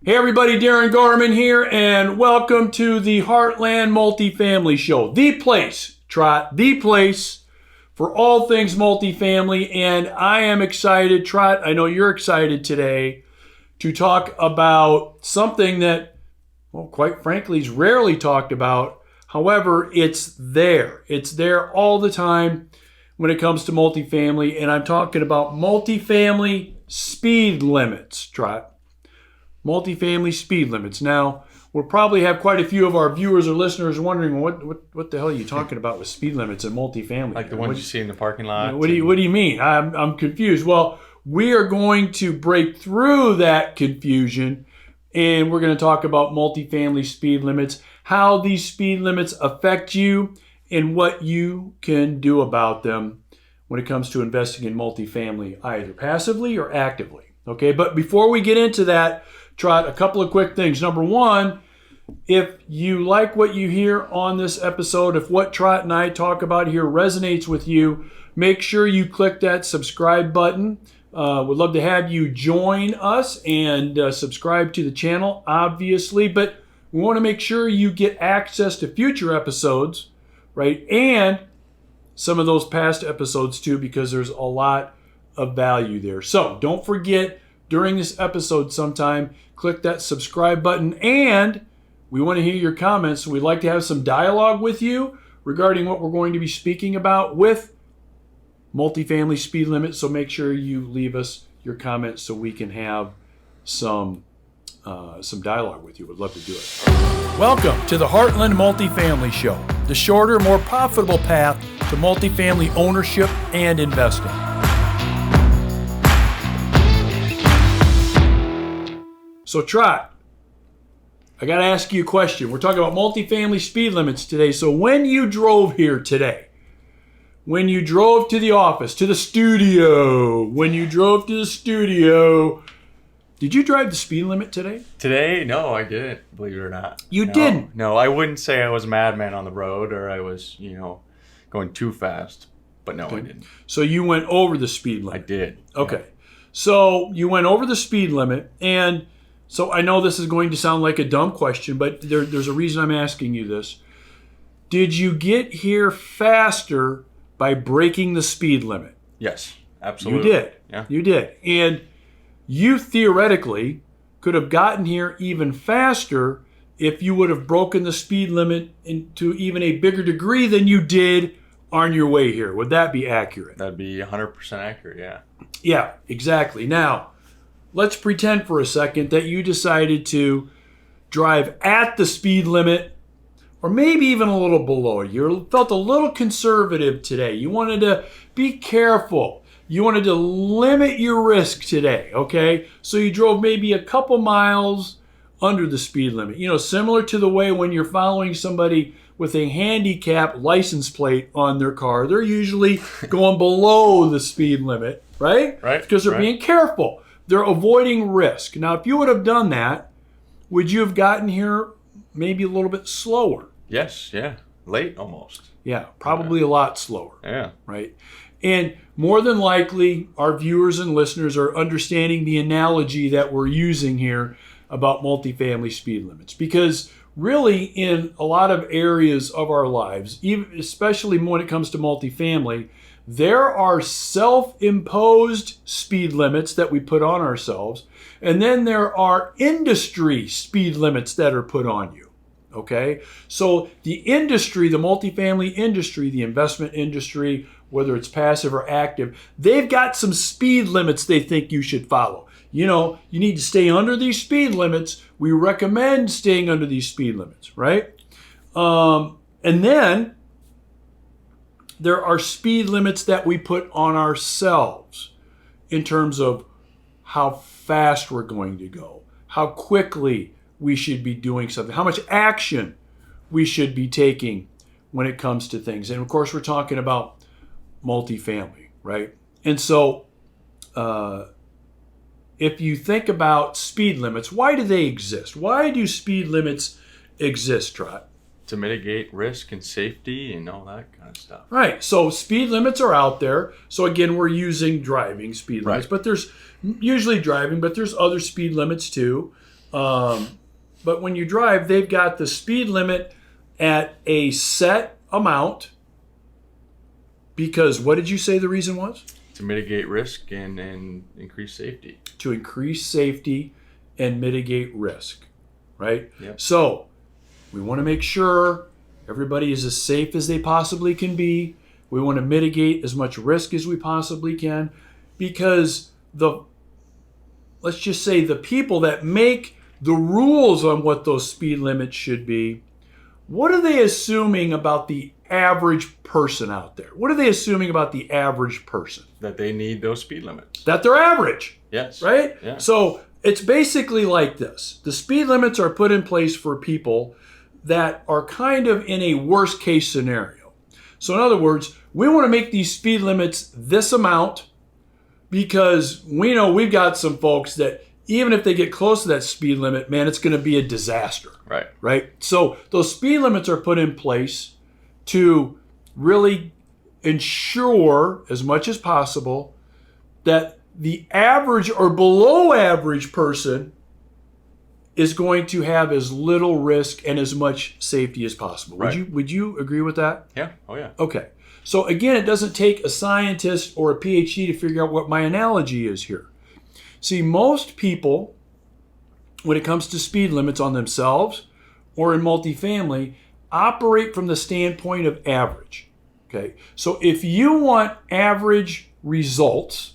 Hey everybody, Darren Gorman here, and welcome to the Heartland Multifamily Show. The place, Trot, the place for all things multifamily. And I am excited, Trot, I know you're excited today to talk about something that, well, quite frankly, is rarely talked about. However, it's there. It's there all the time when it comes to multifamily. And I'm talking about multifamily speed limits, Trot. Multifamily speed limits. Now, we'll probably have quite a few of our viewers or listeners wondering, what the hell are you talking about with speed limits and multifamily? Like the ones you see in the parking lot? What do you mean? I'm confused. Well, we are going to break through that confusion, and we're going to talk about multifamily speed limits, how these speed limits affect you, and what you can do about them when it comes to investing in multifamily, either passively or actively. Okay, but before we get into that, Trot, a couple of quick things. Number one, if you like what you hear on this episode, if what Trot and I talk about here resonates with you, make sure you click that subscribe button. We'd love to have you join us and subscribe to the channel, obviously, but we want to make sure you get access to future episodes, right? And some of those past episodes too, because there's a lot of value there. So don't forget, during this episode sometime, click that subscribe button, and we want to hear your comments. We'd like to have some dialogue with you regarding what we're going to be speaking about with multifamily speed limits. So make sure you leave us your comments so we can have some dialogue with you. We'd love to do it. Welcome to the Heartland Multifamily Show, the shorter, more profitable path to multifamily ownership and investing. So Trot, I got to ask you a question. We're talking about multifamily speed limits today. So when you drove here today, when you drove to the office, to the studio, did you drive the speed limit today? Today? No, I didn't, believe it or not. You didn't? No, I wouldn't say I was a madman on the road or I was, going too fast. But no, I didn't. So you went over the speed limit? I did. Okay. Yeah. So you went over the speed limit, and so I know this is going to sound like a dumb question, but there's a reason I'm asking you this. Did you get here faster by breaking the speed limit? Yes, absolutely. You did. Yeah. You did. And you theoretically could have gotten here even faster if you would have broken the speed limit to even a bigger degree than you did on your way here. Would that be accurate? That'd be 100% accurate, yeah. Yeah, exactly. Now, let's pretend for a second that you decided to drive at the speed limit or maybe even a little below. You felt a little conservative today. You wanted to be careful. You wanted to limit your risk today, okay? So you drove maybe a couple miles under the speed limit. Similar to the way when you're following somebody with a handicap license plate on their car, they're usually going below the speed limit, right? Right. Because they're being careful. They're avoiding risk. Now, if you would have done that, would you have gotten here maybe a little bit slower? Yes, yeah. Late almost. Yeah, probably a lot slower. Yeah. Right? And more than likely, our viewers and listeners are understanding the analogy that we're using here about multifamily speed limits. Because really, in a lot of areas of our lives, especially when it comes to multifamily, there are self-imposed speed limits that we put on ourselves, and then there are industry speed limits that are put on you, okay? So the industry, the multifamily industry, the investment industry, whether it's passive or active, they've got some speed limits they think you should follow. You need to stay under these speed limits. We recommend staying under these speed limits, right? And then there are speed limits that we put on ourselves in terms of how fast we're going to go, how quickly we should be doing something, how much action we should be taking when it comes to things. And of course, we're talking about multifamily, right? And so if you think about speed limits, why do they exist? Why do speed limits exist, Trot? To mitigate risk and safety and all that kind of stuff. Right. So speed limits are out there. So again, we're using driving speed limits, Right. but there's usually driving, but there's other speed limits too. But when you drive, they've got the speed limit at a set amount because what did you say the reason was? To mitigate risk and increase safety. To increase safety and mitigate risk, right? Yep. So we want to make sure everybody is as safe as they possibly can be. We want to mitigate as much risk as we possibly can because let's just say the people that make the rules on what those speed limits should be, what are they assuming about the average person out there? What are they assuming about the average person? That they need those speed limits. That they're average. Yes. Right? Yeah. So it's basically like this. The speed limits are put in place for people that are kind of in a worst case scenario. So in other words, we want to make these speed limits this amount because we know we've got some folks that even if they get close to that speed limit, man, it's going to be a disaster. Right. Right? So those speed limits are put in place to really ensure as much as possible that the average or below average person is going to have as little risk and as much safety as possible. Right. Would you agree with that? Yeah. Oh, yeah. Okay. So again, it doesn't take a scientist or a PhD to figure out what my analogy is here. See, most people, when it comes to speed limits on themselves or in multifamily, operate from the standpoint of average. Okay. So if you want average results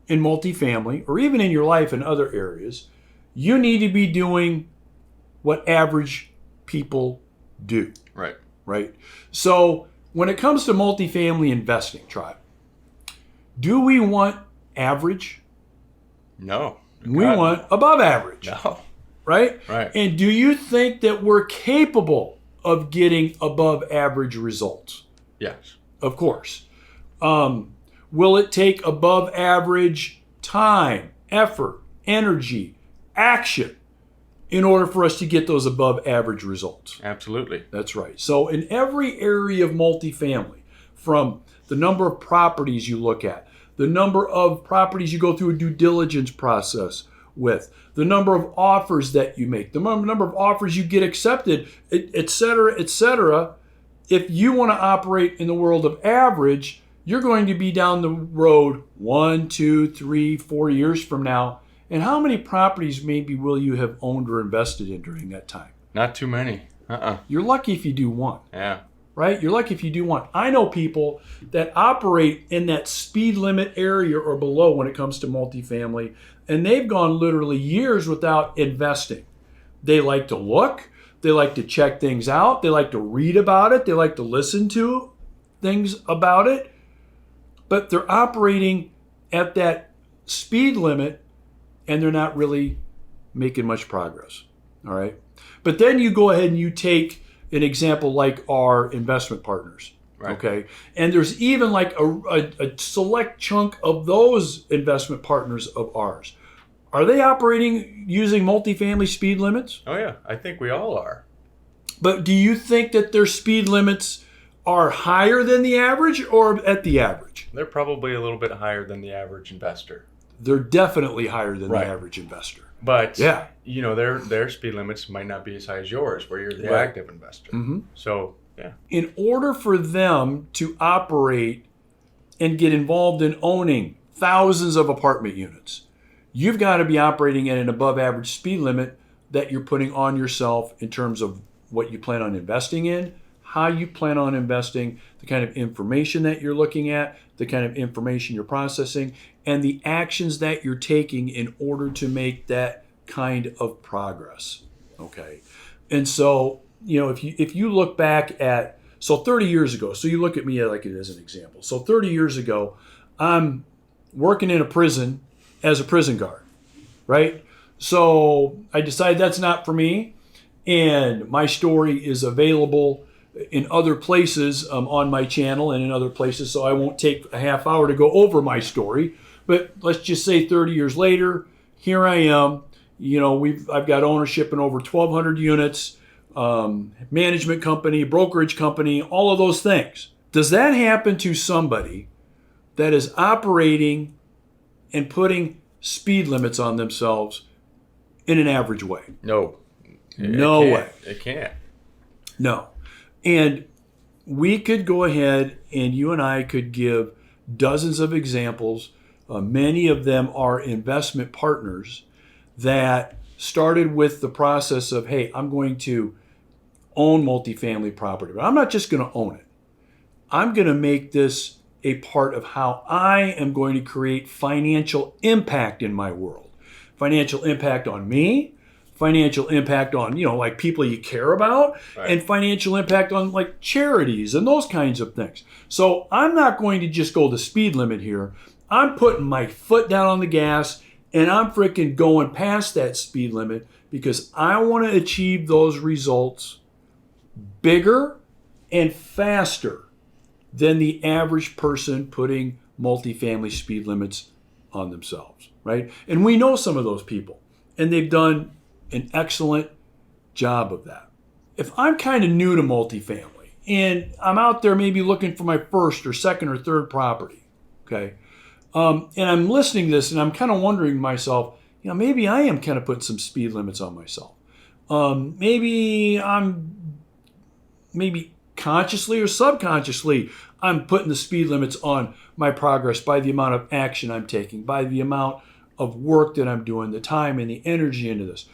in multifamily or even in your life in other areas, you need to be doing what average people do. Right. Right? So when it comes to multifamily investing, Trot, do we want average? No. We want above average. No. Right? Right. And do you think that we're capable of getting above average results? Yes. Of course. Will it take above average time, effort, energy, action in order for us to get those above average results? Absolutely. That's right. So in every area of multifamily, from the number of properties you look at, the number of properties you go through a due diligence process with, the number of offers that you make, the number of offers you get accepted, et cetera, if you want to operate in the world of average, you're going to be down the road 1, 2, 3, 4 years from now. And how many properties maybe will you have owned or invested in during that time? Not too many. You're lucky if you do one. Yeah. Right? You're lucky if you do one. I know people that operate in that speed limit area or below when it comes to multifamily, and they've gone literally years without investing. They like to look. They like to check things out. They like to read about it. They like to listen to things about it. But they're operating at that speed limit, and they're not really making much progress. All right? But then you go ahead and you take an example like our investment partners. Right. Okay. And there's even like a select chunk of those investment partners of ours. Are they operating using multifamily speed limits? Oh, yeah. I think we all are. But do you think that their speed limits are higher than the average or at the average? They're probably a little bit higher than the average investor. They're definitely higher than Right. the average investor. But, Yeah. you know, their speed limits might not be as high as yours, where you're the Right. active investor. Mm-hmm. So, yeah. In order for them to operate and get involved in owning thousands of apartment units, you've got to be operating at an above average speed limit that you're putting on yourself in terms of what you plan on investing in, how you plan on investing, the kind of information that you're looking at, the kind of information you're processing, and the actions that you're taking in order to make that kind of progress. Okay. And so, you know, if you look back at, so 30 years ago, so you look at me like it as an example. So 30 years ago, I'm working in a prison as a prison guard, right? So I decided that's not for me. And my story is available in other places on my channel and in other places. So I won't take a half hour to go over my story. But let's just say 30 years later, here I am. You know, I've got ownership in over 1,200 units, management company, brokerage company, all of those things. Does that happen to somebody that is operating and putting speed limits on themselves in an average way. No. No way. It can't. No. And we could go ahead and you and I could give dozens of examples. Many of them are investment partners that started with the process of, hey, I'm going to own multifamily property, but I'm not just going to own it. I'm going to make this a part of how I am going to create financial impact in my world. Financial impact on me, financial impact on, like people you care about, right, and financial impact on like charities and those kinds of things. So I'm not going to just go the speed limit here. I'm putting my foot down on the gas and I'm freaking going past that speed limit because I want to achieve those results bigger and faster than the average person putting multifamily speed limits on themselves, right? And we know some of those people, and they've done an excellent job of that. If I'm kind of new to multifamily and I'm out there maybe looking for my first or second or third property, okay, and I'm listening to this and I'm kind of wondering to myself, maybe I am kind of putting some speed limits on myself. Maybe consciously or subconsciously, I'm putting the speed limits on my progress by the amount of action I'm taking, by the amount of work that I'm doing, the time and the energy into this.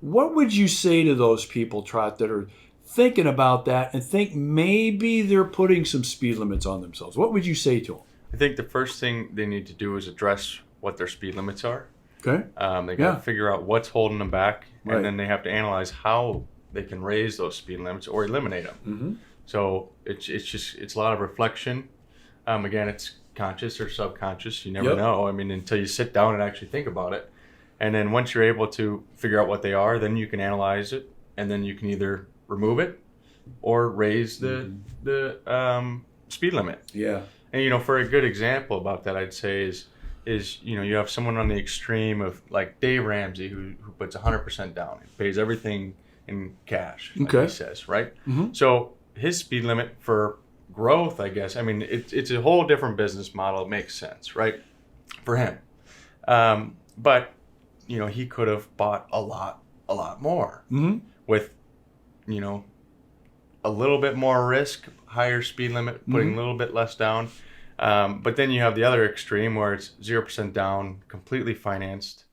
What would you say to those people, Trot, that are thinking about that and think maybe they're putting some speed limits on themselves? What would you say to them? I think the first thing they need to do is address what their speed limits are. Okay. They got to figure out what's holding them back, Right. and then they have to analyze how they can raise those speed limits or eliminate them. Mm-hmm. So it's a lot of reflection. Again, it's conscious or subconscious. You never Yep. know. Until you sit down and actually think about it. And then once you're able to figure out what they are, then you can analyze it, and then you can either remove it or raise the speed limit. Yeah. And for a good example about that, I'd say is you have someone on the extreme of like Dave Ramsey who puts 100% down. He pays everything in cash, like Okay. he says, right? Mm-hmm. So his speed limit for growth, I guess, it's a whole different business model. It makes sense, right, for him. But he could have bought a lot more Mm-hmm. with a little bit more risk, higher speed limit, putting a little bit less down. But then you have the other extreme where it's 0% down, completely financed,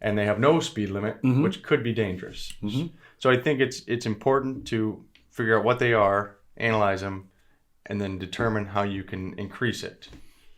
and they have no speed limit, which could be dangerous. Mm-hmm. So I think it's important to figure out what they are, analyze them, and then determine how you can increase it.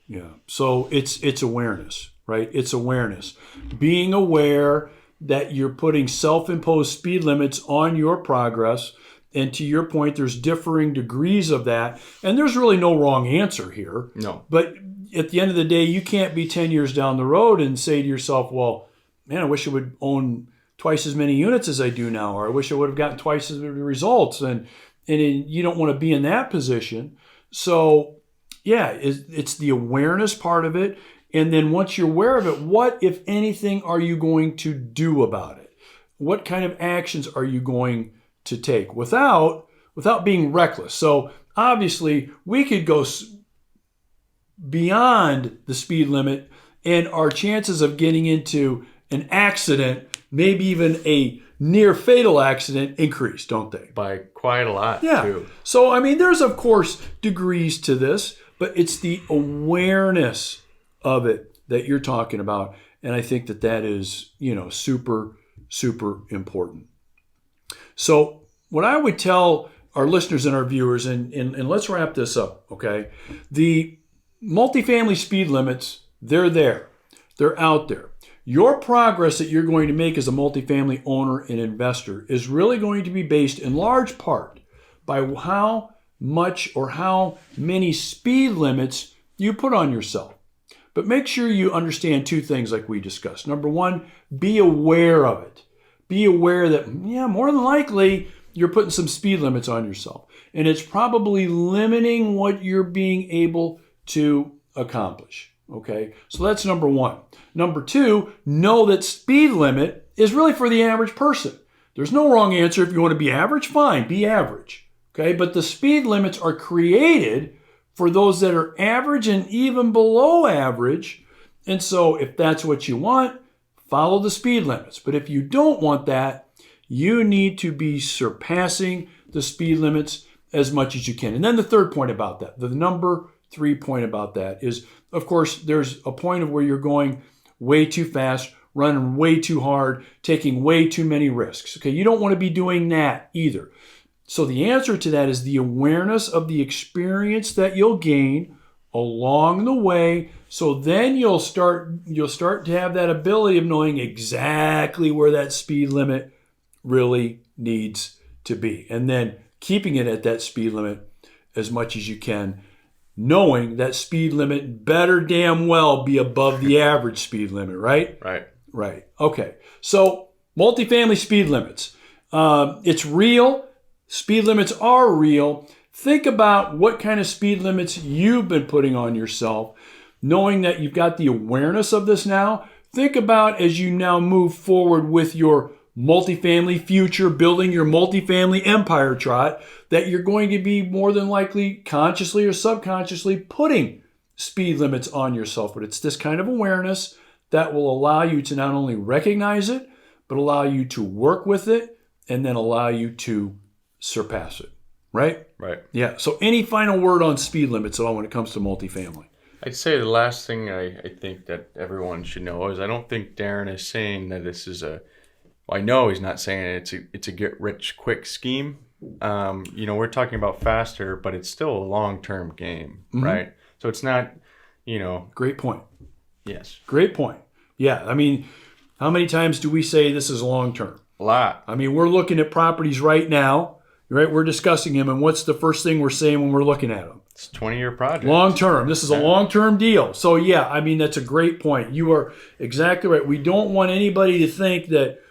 Yeah. So it's awareness, right? It's awareness. Being aware that you're putting self-imposed speed limits on your progress. And to your point, there's differing degrees of that. And there's really no wrong answer here. No. But at the end of the day, you can't be 10 years down the road and say to yourself, well, man, I wish I would own twice as many units as I do now, or I wish I would have gotten twice as many results. And you don't want to be in that position. So, yeah, it's the awareness part of it. And then once you're aware of it, what, if anything, are you going to do about it? What kind of actions are you going to take without being reckless? So obviously, we could go beyond the speed limit, and our chances of getting into an accident, maybe even a near fatal accident, increase, don't they? By quite a lot, Yeah. too. So, there's, of course, degrees to this, but it's the awareness of it that you're talking about. And I think that is, super, super important. So what I would tell our listeners and our viewers, and let's wrap this up, okay? The multifamily speed limits, they're there. They're out there. Your progress that you're going to make as a multifamily owner and investor is really going to be based in large part by how much or how many speed limits you put on yourself. But make sure you understand two things like we discussed. Number one, be aware of it. Be aware that, more than likely, you're putting some speed limits on yourself. And it's probably limiting what you're being able to accomplish. Okay, so that's number one. Number two, know that speed limit is really for the average person. There's no wrong answer. If you want to be average, fine, be average. Okay, but the speed limits are created for those that are average and even below average. And so if that's what you want, follow the speed limits. But if you don't want that, you need to be surpassing the speed limits as much as you can. And then the third point about that, the number 3 point about that is, of course, there's a point of where you're going way too fast, running way too hard, taking way too many risks. Okay, you don't want to be doing that either. So the answer to that is the awareness of the experience that you'll gain along the way. So then you'll start to have that ability of knowing exactly where that speed limit really needs to be. And then keeping it at that speed limit as much as you can, knowing that speed limit better damn well be above the average speed limit, right? Right. Okay. So multifamily speed limits. It's real. Speed limits are real. Think about what kind of speed limits you've been putting on yourself, knowing that you've got the awareness of this now. Think about as you now move forward with your multifamily future, building your multifamily empire, Trot, that you're going to be more than likely consciously or subconsciously putting speed limits on yourself. But it's this kind of awareness that will allow you to not only recognize it, but allow you to work with it and then allow you to surpass it. Right? Right. Yeah. So any final word on speed limits at all when it comes to multifamily? I'd say the last thing I think that everyone should know is I don't think Darren is saying that this is I know he's not saying it's a get rich quick scheme. We're talking about faster, but it's still a long-term game, right? So it's not, Great point. Yes. Great point. Yeah. I mean, how many times do we say this is long-term? A lot. I mean, we're looking at properties right now, right? We're discussing them, and what's the first thing we're saying when we're looking at them? It's a 20-year project. Long-term. This is a long-term deal. So, yeah, I mean, that's a great point. You are exactly right. We don't want anybody to think that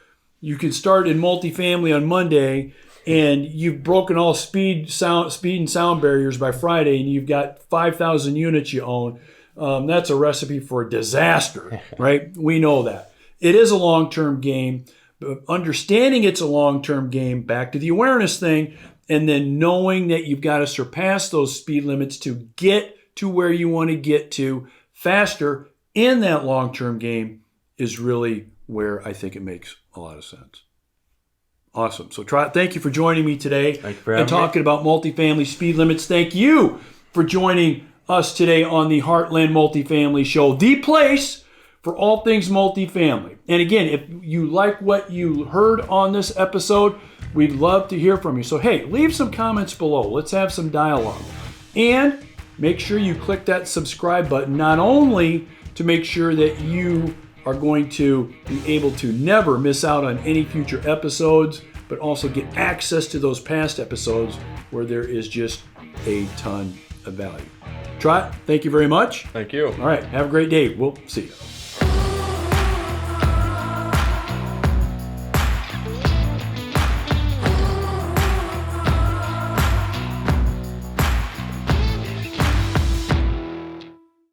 you can start in multifamily on Monday and you've broken all speed and sound barriers by Friday and you've got 5,000 units you own. That's a recipe for a disaster, right? We know that. It is a long-term game. But understanding it's a long-term game, back to the awareness thing, and then knowing that you've got to surpass those speed limits to get to where you want to get to faster in that long-term game is really where I think it makes a lot of sense. Awesome. So, Trot, thank you for joining me today and talking about multifamily speed limits. Thank you for joining us today on the Heartland Multifamily Show, the place for all things multifamily. And again, if you like what you heard on this episode, we'd love to hear from you. So, hey, leave some comments below. Let's have some dialogue. And make sure you click that subscribe button, not only to make sure that you are going to be able to never miss out on any future episodes, but also get access to those past episodes where there is just a ton of value. Trot, thank you very much. Thank you. All right, have a great day. We'll see you.